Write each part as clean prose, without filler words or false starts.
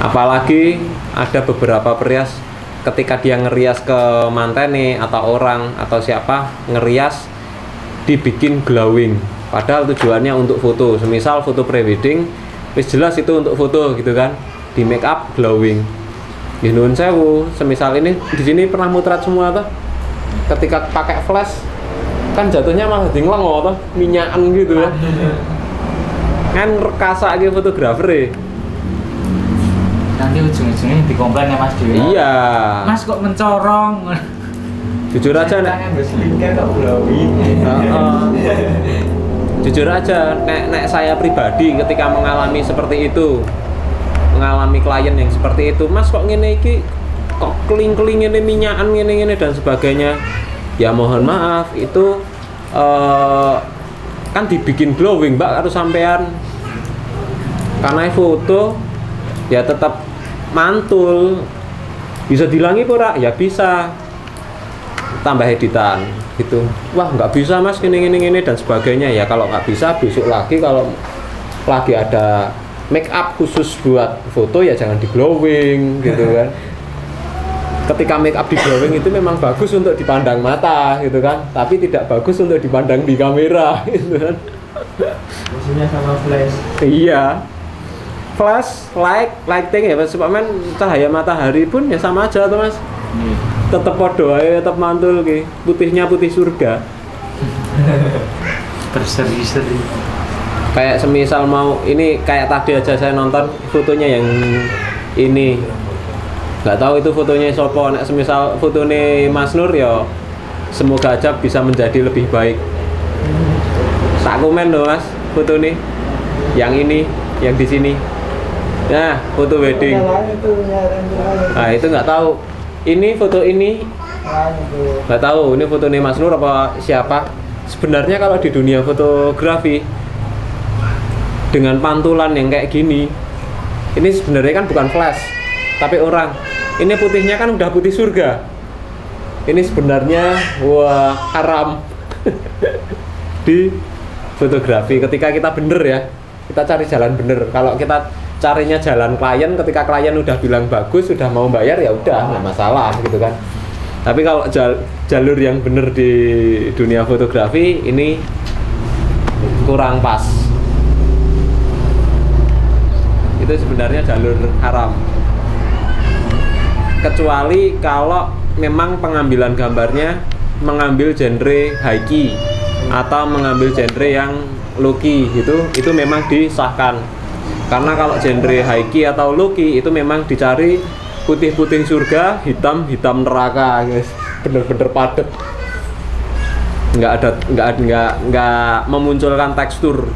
Apalagi ada beberapa perias ketika dia ngerias ke mantene atau orang atau siapa, ngerias dibikin glowing padahal tujuannya untuk foto, semisal foto prewedding wis jelas itu untuk foto gitu kan, di make up glowing. Nuwun sewu, semisal ini di sini pernah mutrat semua tuh, ketika pakai flash kan jatuhnya malah ngelengo tuh, minyakan gitu ya kan rekasa gitu fotografer ya. Nanti ujung-ujungnya dikomplain ya Mas Dewi. Iya. Mas kok mencorong. Jujur aja nek. Jujur aja nek saya pribadi ketika mengalami seperti itu, mengalami klien yang seperti itu, Mas kok ngene iki kok keling-keling ngene minyakan ngene-ngene dan sebagainya. Ya mohon maaf itu kan dibikin glowing Mbak harus sampean. Karena foto ya tetap mantul, bisa dilangi pura ya bisa, tambah editan gitu. Wah nggak bisa Mas gini dan sebagainya. Ya kalau nggak bisa besok lagi, kalau lagi ada make up khusus buat foto ya jangan di glowing gitu kan. Ketika make up di glowing itu memang bagus untuk dipandang mata gitu kan, tapi tidak bagus untuk dipandang di kamera gitu kan. Maksudnya sama flash. Iya, flash, lighting ya, sebabnya cahaya matahari pun ya sama aja tuh Mas. Tetap podo aja, tetap mantul ki. Putihnya putih surga. Berseri-seri. Kayak semisal mau ini kayak tadi aja saya nonton fotonya yang ini. Nggak tahu itu fotonya sopo. Nek semisal fotonya Mas Nur ya semoga aja bisa menjadi lebih baik. Tak komen loh Mas, foto nih. Yang ini, yang di sini. Nah, foto wedding. Nah, itu nggak tahu. Ini foto ini nggak tahu. Ini foto nih Mas Nur apa siapa? Sebenarnya kalau di dunia fotografi dengan pantulan yang kayak gini, ini sebenarnya kan bukan flash, tapi orang. Ini putihnya kan udah putih surga. Ini sebenarnya wah haram di fotografi. Ketika kita bener ya, kita cari jalan bener. Kalau kita carinya jalan klien, ketika klien udah bilang bagus, sudah mau bayar ya udah nggak masalah gitu kan. Tapi kalau jalur yang bener di dunia fotografi ini kurang pas. Itu sebenarnya jalur haram. Kecuali kalau memang pengambilan gambarnya mengambil genre high-key atau mengambil genre yang low-key, itu memang disahkan. Karena kalau genre high-key atau low-key itu memang dicari putih-putih surga, hitam-hitam neraka, guys. Bener-bener padet. Nggak memunculkan tekstur.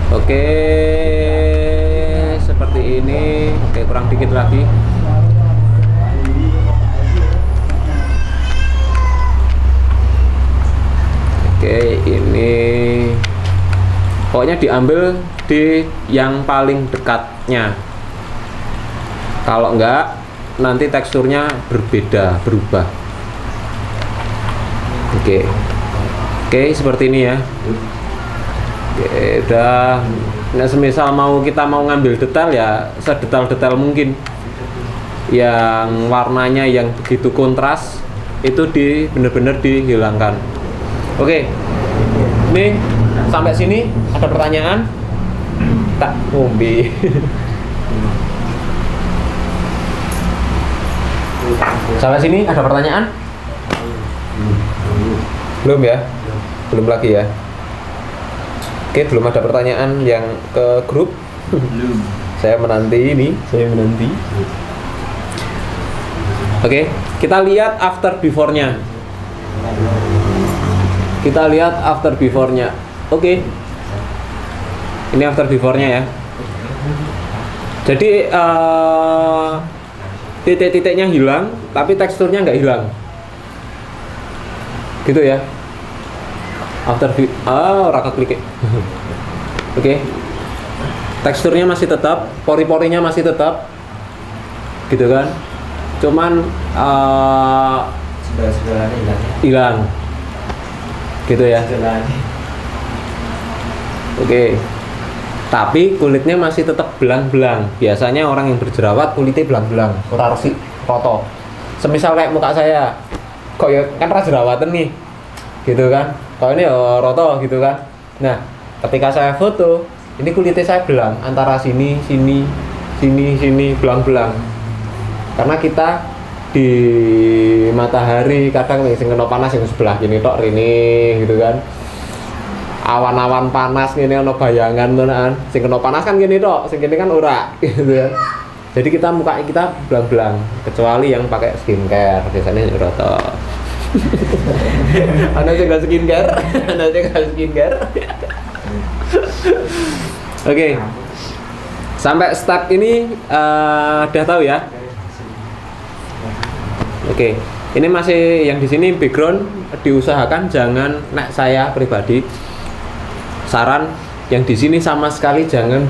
Oke, seperti ini. Oke, kurang dikit lagi. Oke, ini pokoknya diambil di yang paling dekatnya. Kalau enggak, nanti teksturnya berbeda, berubah. Oke, seperti ini ya. Oke, udah. Nah, semisal kita mau ngambil detail ya sedetail-detail mungkin. Yang warnanya yang begitu kontras itu bener-bener dihilangkan. Oke. Nih, sampai sini ada pertanyaan? Tak ngombe. Sampai sini ada pertanyaan? Belum ya? Belum lagi ya? Oke, belum ada pertanyaan yang ke grup. Belum. Saya menanti. Oke, kita lihat after before-nya. Oke. Ini after before-nya ya. Jadi titik-titiknya hilang, tapi teksturnya nggak hilang. Gitu ya. Raka klik. Oke. Teksturnya masih tetap, pori-porinya masih tetap. Gitu kan? Cuman Sebelah hilang. hilang. Gitu ya. Sebelah. Oke. Tapi kulitnya masih tetap belang-belang. Biasanya orang yang berjerawat kulitnya belang-belang, ora resik, roto. Semisal kayak muka saya, kok ya kan ra jerawatan nih. Gitu kan. Kalau ini ya roto gitu kan. Nah, ketika saya foto, ini kulitnya saya belang antara sini, sini, sini, belang-belang. Karena kita di matahari kadang nih sing kena panas yang sebelah gini tok rene gitu kan. Awan-awan panas gini ono bayangan tenan. Sing kena panas kan gini tok, sing gini kan ora gitu kan. Jadi kita muka kita belang-belang kecuali yang pakai skincare biasanya roto. Ana sing gak skincare, ana sing gak skincare. Oke. Sampai step ini udah tahu ya. Oke. Ini masih yang di sini background diusahakan jangan nek saya pribadi saran yang di sini sama sekali jangan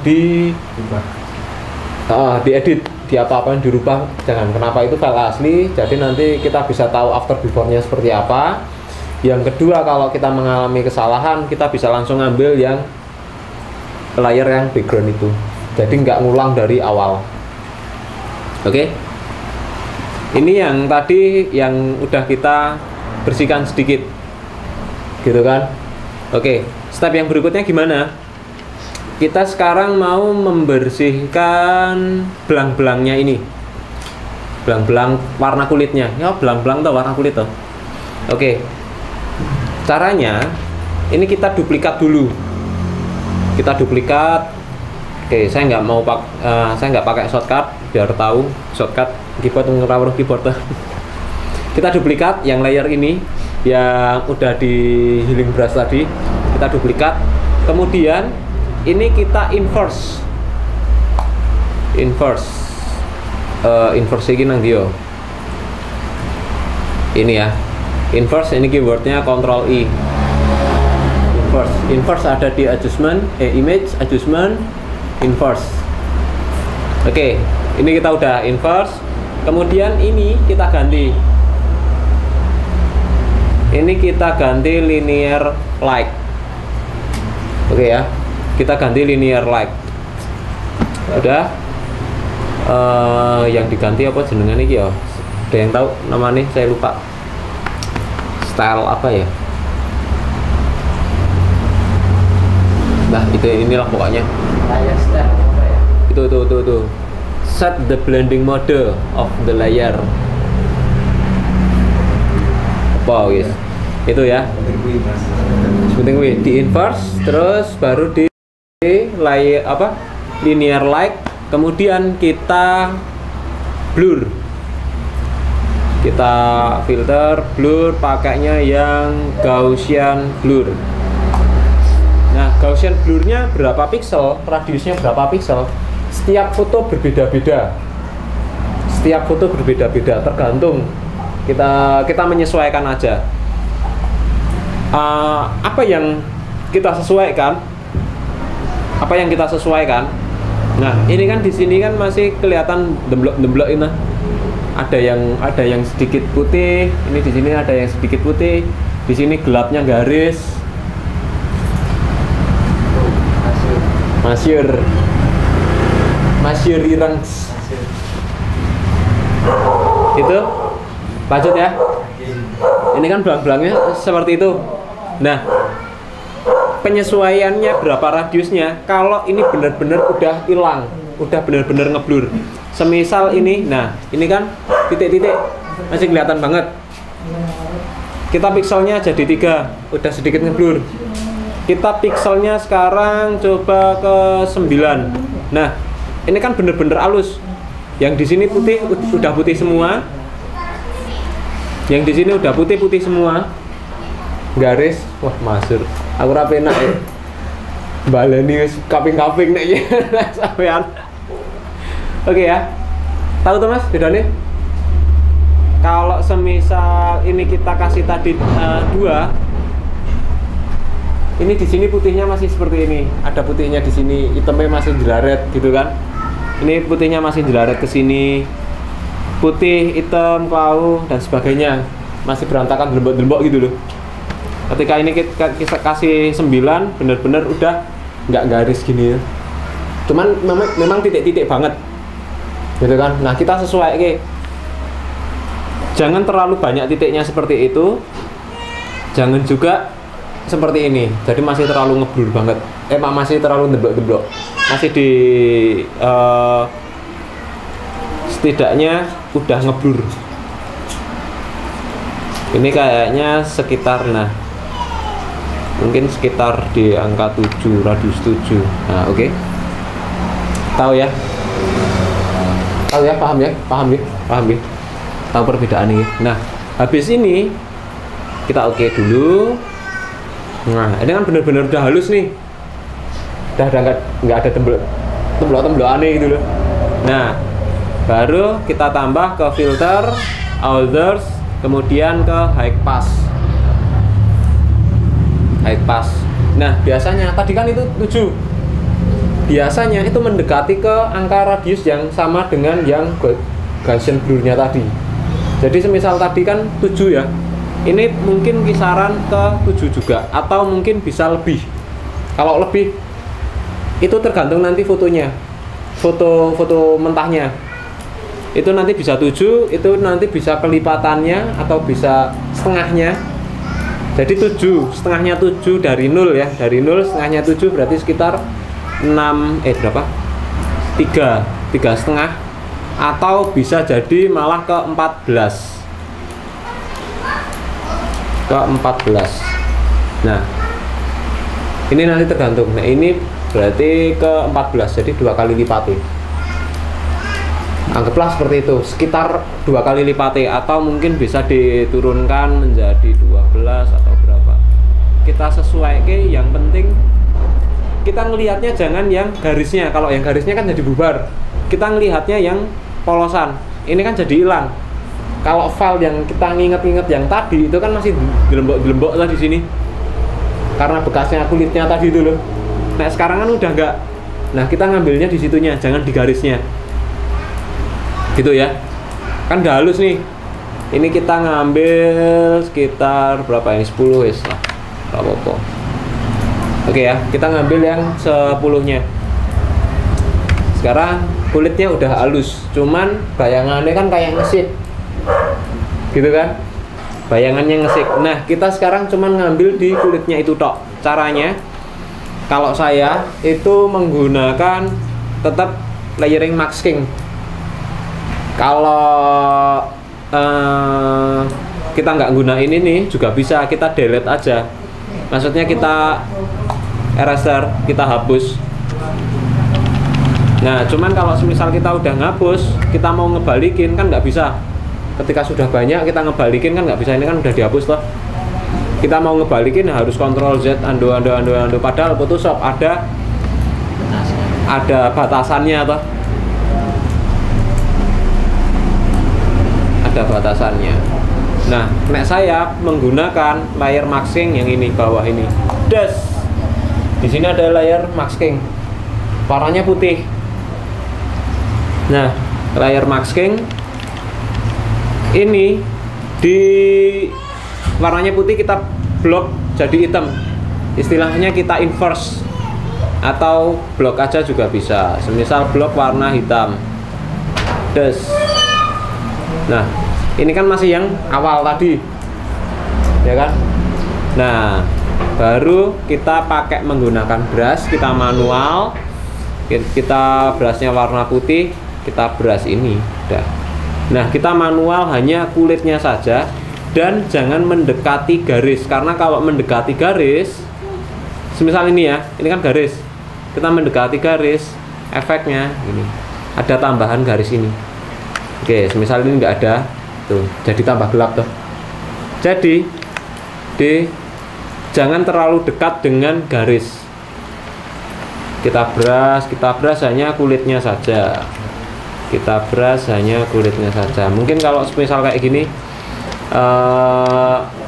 diedit, di apa-apa yang dirubah jangan. Kenapa? Itu file asli, jadi nanti kita bisa tahu after before-nya seperti apa. Yang kedua, kalau kita mengalami kesalahan kita bisa langsung ambil yang layer yang background itu, jadi nggak ngulang dari awal. Oke. Ini yang tadi yang udah kita bersihkan sedikit gitu kan. Oke, step yang berikutnya gimana? Kita sekarang mau membersihkan belang-belangnya ini, belang-belang warna kulitnya. Ya belang-belang tuh warna kulit tuh. Oke, caranya ini kita duplikat dulu. Kita duplikat. Oke, saya nggak mau saya nggak pakai shortcut biar tahu shortcut keyboard ngerawur keyboard. Kita duplikat yang layer ini yang udah di healing brush tadi, kita duplikat. Kemudian ini kita inverse ini nang dia. Ini ya, inverse ini keywordnya Ctrl I. Inverse ada di adjustment, image adjustment, inverse. Oke, ini kita udah inverse. Kemudian ini kita ganti. Ini kita ganti linear light. Oke ya, kita ganti linear light. Udah. Yang diganti apa jenengan ini ya? Ada yang tahu namanya? Saya lupa. Style apa ya? Nah, inilah pokoknya. Layer style apa ya? Itu. Set the blending mode of the layer. Wow, guys. Itu ya. Penting wih, di inverse terus baru di layer apa? Linear light, kemudian kita blur. Kita filter blur pakainya yang Gaussian blur. Nah, Gaussian blurnya berapa pixel, radiusnya berapa pixel? Setiap foto berbeda-beda. Tergantung kita menyesuaikan aja. Apa yang kita sesuaikan? Nah, ini kan di sini kan masih kelihatan demblok ini. Ada yang sedikit putih. Ini di sini ada yang sedikit putih. Di sini gelapnya garis. Masyur ireng. Itu lanjut ya. Ini kan belang-belangnya seperti itu. Nah, penyesuaiannya berapa radiusnya? Kalau ini benar-benar udah hilang, udah benar-benar ngeblur. Semisal ini, nah ini kan titik-titik masih kelihatan banget. Kita pixelnya jadi 3, udah sedikit ngeblur. Kita pixelnya sekarang coba ke 9. Nah, ini kan bener-bener halus. Yang di sini putih, udah putih semua. Yang di sini udah putih semua. Garis, wah masuk. Aku rapi enak ya. Baleni kaping-kaping nek ya sampean. Oke ya. Tahu tuh Mas bedanya? Kalau semisal ini kita kasih tadi 2, ini di sini putihnya masih seperti ini. Ada putihnya di sini, hitamnya masih jelaret gitu kan. Ini putihnya masih jelaret ke sini. Putih, hitam, klau dan sebagainya. masih berantakan delembok gitu loh. Ketika ini kita kasih 9 bener-bener udah nggak garis gini ya. Cuman memang titik-titik banget gitu kan. Nah kita sesuai jangan terlalu banyak titiknya seperti itu, jangan juga seperti ini, jadi masih terlalu ngeblur banget, masih terlalu deblok-deblok, masih di setidaknya udah ngeblur. Ini kayaknya sekitar, nah mungkin sekitar di angka 7, radius 7. Nah oke. Tahu ya, paham ya, tahu perbedaan ini. Nah habis ini kita oke dulu. Nah ini kan bener-bener udah halus nih, udah nggak ada temblok aneh gitu loh. Nah baru kita tambah ke filter, others, kemudian ke high pass. Nah biasanya tadi kan itu 7, biasanya itu mendekati ke angka radius yang sama dengan yang Gaussian blurnya tadi. Jadi semisal tadi kan 7 ya, ini mungkin kisaran ke 7 juga, atau mungkin bisa lebih. Kalau lebih itu tergantung nanti fotonya, foto mentahnya itu nanti bisa 7, itu nanti bisa kelipatannya atau bisa setengahnya. Jadi 7, setengahnya 7 dari 0 ya, dari 0 setengahnya 7 berarti sekitar 3 setengah, atau bisa jadi malah ke 14. Nah ini nanti tergantung. Nah ini berarti ke 14, jadi 2 kali lipatnya. Anggaplah seperti itu, sekitar 2 kali lipatnya, atau mungkin bisa diturunkan menjadi 12 atau berapa. Kita sesuaikan, yang penting kita ngelihatnya jangan yang garisnya. Kalau yang garisnya kan jadi bubar, kita ngelihatnya yang polosan. Ini kan jadi hilang. Kalau file yang kita nginget yang tadi itu kan masih gelembok lah di sini, karena bekasnya kulitnya tadi itu loh. Nah sekarang kan udah enggak. Nah kita ngambilnya di situnya, jangan di garisnya. Gitu ya. Kan udah halus nih. Ini kita ngambil sekitar berapa ini? 10 wis lah. Enggak apa-apa. Oke ya, kita ngambil yang 10-nya. Sekarang kulitnya udah halus, cuman bayangannya kan kayak ngesik, gitu kan? Bayangannya ngesik. Nah, kita sekarang cuman ngambil di kulitnya itu tok. Caranya, kalau saya itu menggunakan tetap layering masking. Kalau kita nggak gunain ini juga bisa, kita delete aja. Maksudnya kita eraser, kita hapus. Nah cuman kalau misal kita udah ngapus, kita mau ngebalikin kan nggak bisa. Ketika sudah banyak kita ngebalikin kan nggak bisa, ini kan udah dihapus loh. Kita mau ngebalikin harus Ctrl Z, undo. Padahal Photoshop ada batasannya toh. Ada batasannya. Nah, nek saya menggunakan layer masking yang ini bawah ini. Di sini ada layer masking, warnanya putih. Nah, layer masking ini di warnanya putih kita blok jadi hitam. Istilahnya kita inverse, atau blok aja juga bisa. Semisal blok warna hitam. Nah, ini kan masih yang awal tadi, ya kan? Nah, baru kita pakai menggunakan brush, kita manual, kita brushnya warna putih, kita brush ini, udah. Nah, kita manual hanya kulitnya saja, dan jangan mendekati garis, karena kalau mendekati garis, semisal ini ya, ini kan garis, kita mendekati garis, efeknya ini ada tambahan garis ini. Oke, semisal ini nggak ada, tuh, jadi tambah gelap tuh. Jadi jangan terlalu dekat dengan garis. Kita brush hanya kulitnya saja. Mungkin kalau misal kayak gini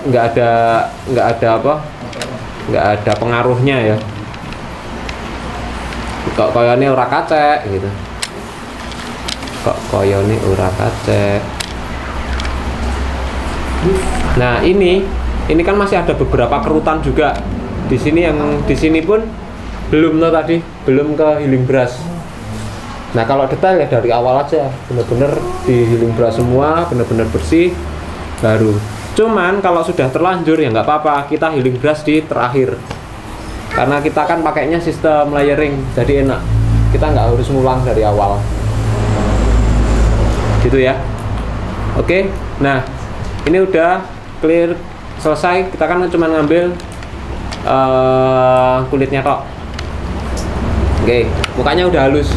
nggak ada pengaruhnya ya. Kok koyone ora kacek gitu. Nah ini kan masih ada beberapa kerutan juga di sini, yang di sini pun belum loh, tadi belum ke healing brush. Nah kalau detail ya dari awal aja, bener-bener di healing brush semua, bener-bener bersih baru. Cuman kalau sudah terlanjur ya nggak apa-apa, kita healing brush di terakhir, karena kita kan pakainya sistem layering, jadi enak, kita nggak harus ngulang dari awal gitu ya. Oke, nah ini udah clear, selesai. Kita kan cuma ngambil kulitnya kok. Oke, mukanya udah halus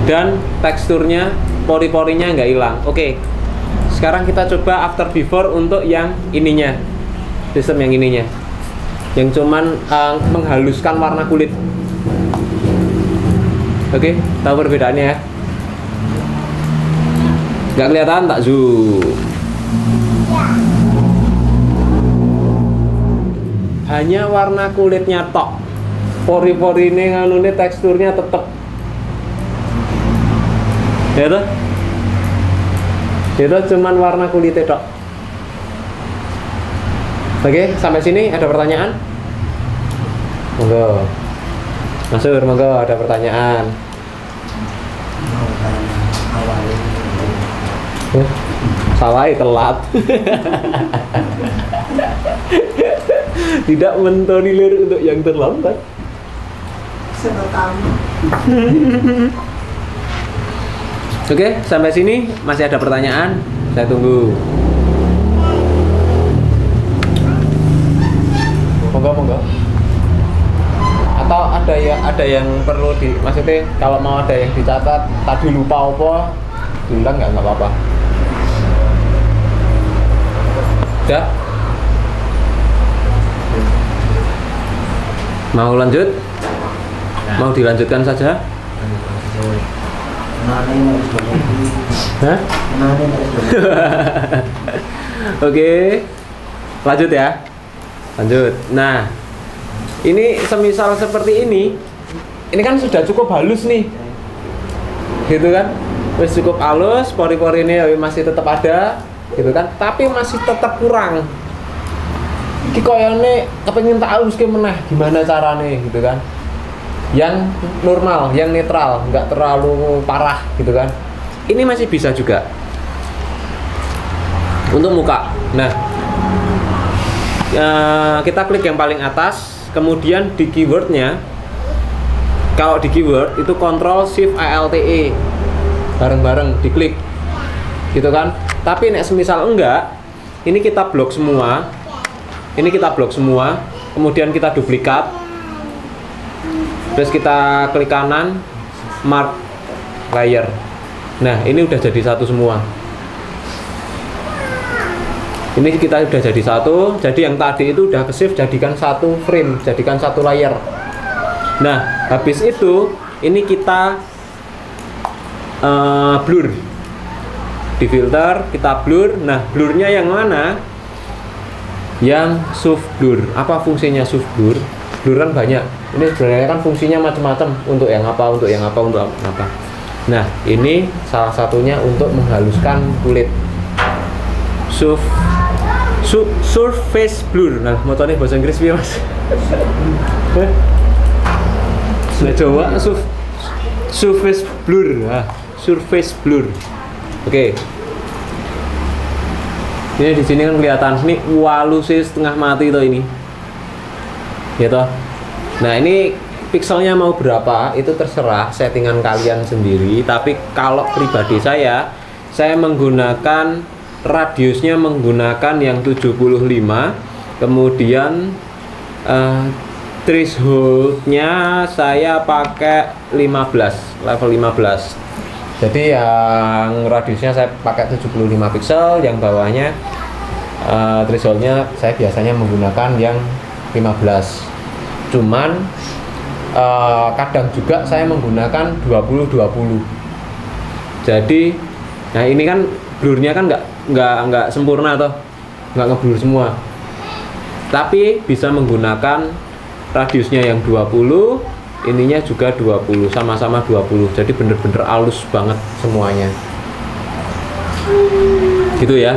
dan teksturnya, pori-porinya nggak hilang. Oke, sekarang kita coba after before untuk yang ininya, sistem yang ininya, yang cuman menghaluskan warna kulit. Oke, tahu perbedaannya ya? Nggak kelihatan tak zoom. Hanya warna kulitnya tok, pori-pori ini nganune teksturnya tetep ya tuh, itu cuman warna kulitnya tok. Oke, sampai sini ada pertanyaan? Monggo Masur, monggo ada pertanyaan. Salah, telat. Tidak mentonilir untuk yang terlambat. Oke, sampai sini masih ada pertanyaan? Saya tunggu. Monggo. Atau ada yang perlu maksudnya kalau mau ada yang dicatat, tadi lupa apa, diulang nggak apa-apa. Udah? Mau lanjut? Mau dilanjutkan saja? Hah? Oke, lanjut ya. Lanjut. Nah, ini semisal seperti ini kan sudah cukup halus nih, gitu kan? Wis cukup halus, pori-pori ini masih tetap ada, gitu kan? Tapi masih tetap kurang. Iki koyone kepengin tak haluske meneh, gimana caranya, gitu kan? Yang normal, yang netral, nggak terlalu parah, gitu kan? Ini masih bisa juga untuk muka. Nah, kita klik yang paling atas, kemudian di keywordnya, kalau di keyword itu Ctrl Shift ALTE bareng-bareng diklik, gitu kan? Tapi nek semisal enggak, ini kita blok semua. Ini kita blok semua, kemudian kita duplikat, terus kita klik kanan, mark layer. Nah, ini udah jadi satu semua. Ini kita udah jadi satu. Jadi yang tadi itu udah ke shift, jadikan satu frame, jadikan satu layer. Nah, habis itu ini kita blur, di filter kita blur. Nah, blurnya yang mana? Yang soft blur. Apa fungsinya soft blur? Blur kan banyak. Ini sebenarnya kan fungsinya macam-macam, untuk yang apa, untuk yang apa, untuk apa. Nah, ini salah satunya untuk menghaluskan kulit. Surface blur. Nah, motornya bahasa Inggris ya, Mas? Nah, Jawa surface blur. Nah, surface blur. Oke. Ini di sini kan kelihatan, ini walusnya setengah mati toh ini, ya toh. Nah, ini pikselnya mau berapa itu terserah settingan kalian sendiri. Tapi kalau pribadi saya menggunakan radiusnya menggunakan yang 75, kemudian thresholdnya saya pakai 15, level 15. Jadi yang radiusnya saya pakai 75 pixel, yang bawahnya thresholdnya saya biasanya menggunakan yang 15. Cuman kadang juga saya menggunakan 20-20. Jadi, nah ini kan blurnya kan nggak sempurna toh, nggak ngeblur semua. Tapi bisa menggunakan radiusnya yang 20, ininya juga 20, sama-sama 20. Jadi bener-bener halus banget semuanya. Gitu ya.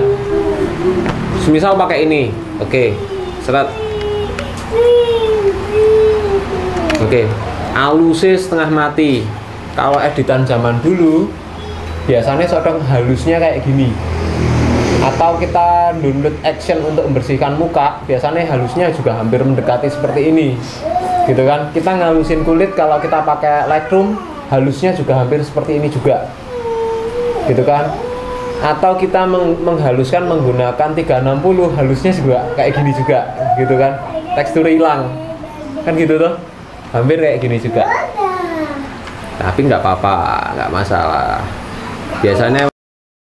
semisal pakai ini, oke, seret, oke, alusnya setengah mati. Kalau editan zaman dulu biasanya sodong halusnya kayak gini, atau kita download action untuk membersihkan muka, biasanya halusnya juga hampir mendekati seperti ini, gitu kan. Kita ngalusin kulit kalau kita pakai Lightroom, halusnya juga hampir seperti ini juga, gitu kan. Atau kita menghaluskan menggunakan 360, halusnya juga kayak gini juga, gitu kan. Tekstur hilang, kan gitu tuh, hampir kayak gini juga. Tapi nggak apa-apa, nggak masalah. Biasanya